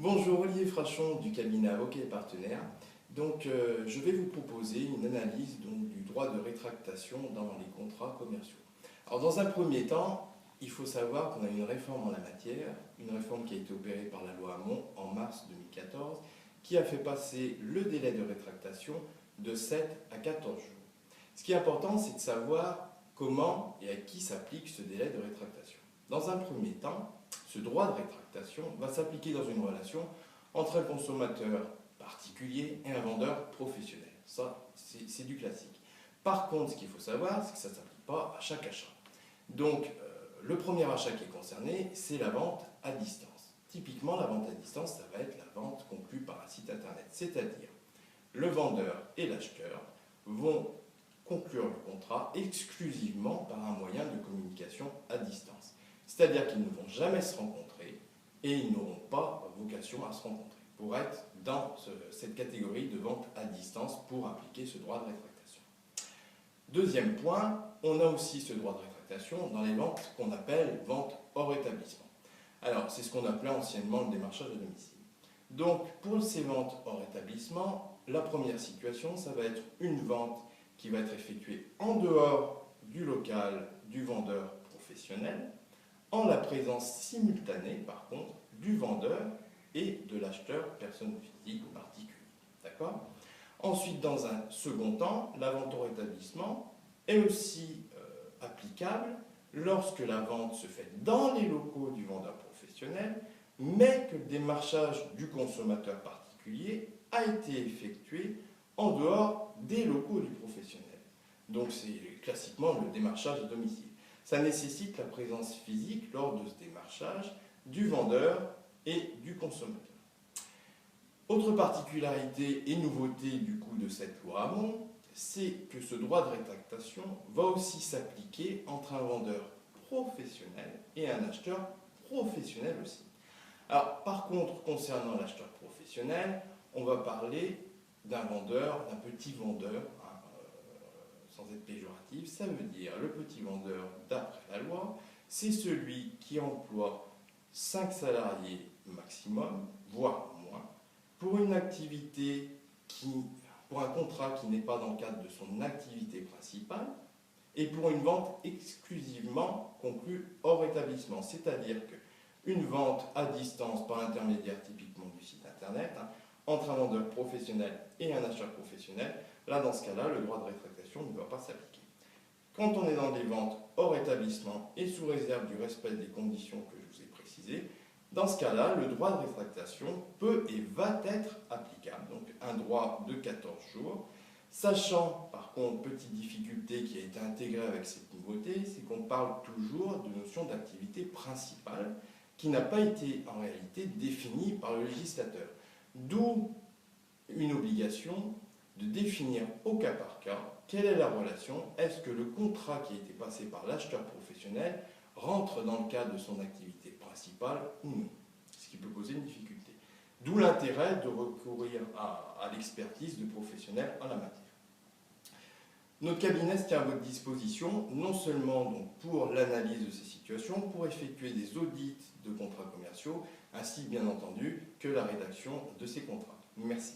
Bonjour, Olivier Frachon du cabinet Avocat et Partenaires. Je vais vous proposer une analyse du droit de rétractation dans les contrats commerciaux. Alors, dans un premier temps, il faut savoir qu'on a une réforme en la matière, une réforme qui a été opérée par la loi Hamon en mars 2014, qui a fait passer le délai de rétractation de 7 à 14 jours. Ce qui est important, c'est de savoir comment et à qui s'applique ce délai de rétractation. Dans un premier temps, ce droit de rétractation va s'appliquer dans une relation entre un consommateur particulier et un vendeur professionnel. Ça, c'est du classique. Par contre, ce qu'il faut savoir, c'est que ça ne s'applique pas à chaque achat. Le premier achat qui est concerné, c'est la vente à distance. Typiquement, la vente à distance, ça va être la vente conclue par un site internet. C'est-à-dire, le vendeur et l'acheteur vont conclure le contrat exclusivement par un moyen de communication à distance. C'est-à-dire qu'ils ne vont jamais se rencontrer et ils n'auront pas vocation à se rencontrer pour être dans cette catégorie de vente à distance pour appliquer ce droit de rétractation. Deuxième point, on a aussi ce droit de rétractation dans les ventes qu'on appelle ventes hors établissement. Alors, c'est ce qu'on appelait anciennement le démarchage à domicile. Donc, pour ces ventes hors établissement, la première situation, ça va être une vente qui va être effectuée en dehors du local du vendeur professionnel, en la présence simultanée, par contre, du vendeur et de l'acheteur, personne physique ou particulier. D'accord ? Ensuite, dans un second temps, la vente hors établissement est aussi applicable lorsque la vente se fait dans les locaux du vendeur professionnel, mais que le démarchage du consommateur particulier a été effectué en dehors des locaux du professionnel. Donc c'est classiquement le démarchage à domicile. Ça nécessite la présence physique lors de ce démarchage du vendeur et du consommateur. Autre particularité et nouveauté du coup de cette loi Hamon, c'est que ce droit de rétractation va aussi s'appliquer entre un vendeur professionnel et un acheteur professionnel aussi. Alors, par contre, concernant l'acheteur professionnel, on va parler d'un vendeur, d'un petit vendeur, sans être péjoratif, ça veut dire le petit vendeur d'après la loi, c'est celui qui emploie 5 salariés maximum, voire moins, pour une activité pour un contrat qui n'est pas dans le cadre de son activité principale et pour une vente exclusivement conclue hors établissement. C'est-à-dire qu'une vente à distance par intermédiaire typiquement du site internet, entre un vendeur professionnel et un acheteur professionnel, là dans ce cas-là, le droit de rétractation ne va pas s'appliquer. Quand on est dans des ventes hors établissement et sous réserve du respect des conditions que je vous ai précisées, dans ce cas-là, le droit de rétractation peut et va être applicable, donc un droit de 14 jours, sachant par contre, petite difficulté qui a été intégrée avec cette nouveauté, c'est qu'on parle toujours de notion d'activité principale qui n'a pas été en réalité définie par le législateur. D'où une obligation de définir au cas par cas quelle est la relation, est-ce que le contrat qui a été passé par l'acheteur professionnel rentre dans le cadre de son activité principale ou non, ce qui peut poser une difficulté. D'où l'intérêt de recourir à l'expertise de professionnels en la matière. Notre cabinet se tient à votre disposition, non seulement donc pour l'analyse de ces situations, pour effectuer des audits de contrats commerciaux, ainsi bien entendu que la rédaction de ces contrats. Merci.